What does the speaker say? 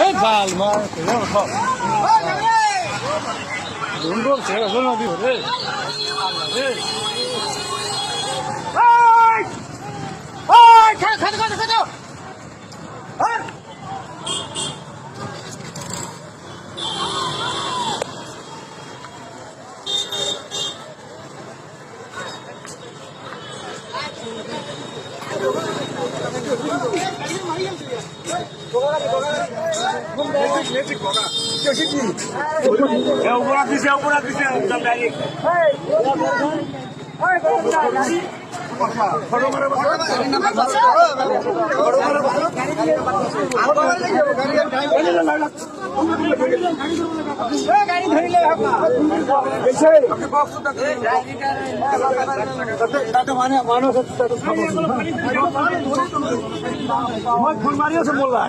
এই বাল মার সব সুন্দর ছেড়ে নদী রে উপরা দিছে গাড়ি ধরিলে ফোন মারিয়েছে মোল্লা